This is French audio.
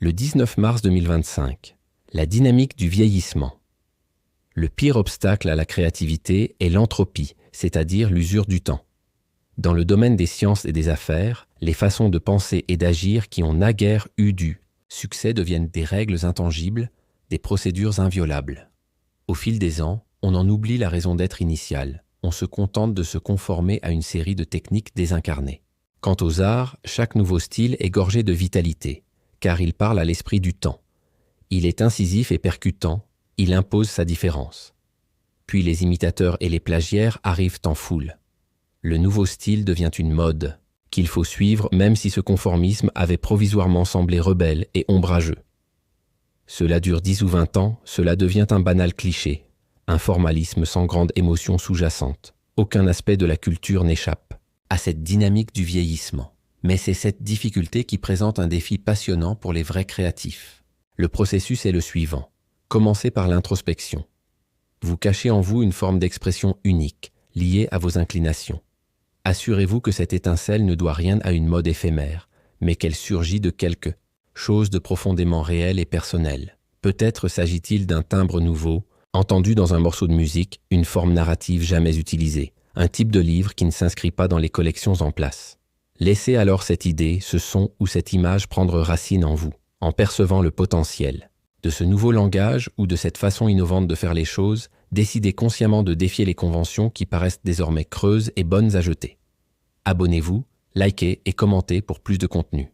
Le 19 mars 2025. La dynamique du vieillissement. Le pire obstacle à la créativité est l'entropie, c'est-à-dire l'usure du temps. Dans le domaine des sciences et des affaires, les façons de penser et d'agir qui ont naguère eu du succès deviennent des règles intangibles, des procédures inviolables. Au fil des ans, on en oublie la raison d'être initiale. On se contente de se conformer à une série de techniques désincarnées. Quant aux arts, chaque nouveau style est gorgé de vitalité, car il parle à l'esprit du temps. Il est incisif et percutant, il impose sa différence. Puis les imitateurs et les plagiaires arrivent en foule. Le nouveau style devient une mode, qu'il faut suivre même si ce conformisme avait provisoirement semblé rebelle et ombrageux. Cela dure 10 ou 20 ans, cela devient un banal cliché, un formalisme sans grande émotion sous-jacente. Aucun aspect de la culture n'échappe à cette dynamique du vieillissement. Mais c'est cette difficulté qui présente un défi passionnant pour les vrais créatifs. Le processus est le suivant. Commencez par l'introspection. Vous cachez en vous une forme d'expression unique, liée à vos inclinations. Assurez-vous que cette étincelle ne doit rien à une mode éphémère, mais qu'elle surgit de quelque chose de profondément réel et personnel. Peut-être s'agit-il d'un timbre nouveau, entendu dans un morceau de musique, une forme narrative jamais utilisée, un type de livre qui ne s'inscrit pas dans les collections en place. Laissez alors cette idée, ce son ou cette image prendre racine en vous, en percevant le potentiel. De ce nouveau langage ou de cette façon innovante de faire les choses, décidez consciemment de défier les conventions qui paraissent désormais creuses et bonnes à jeter. Abonnez-vous, likez et commentez pour plus de contenu.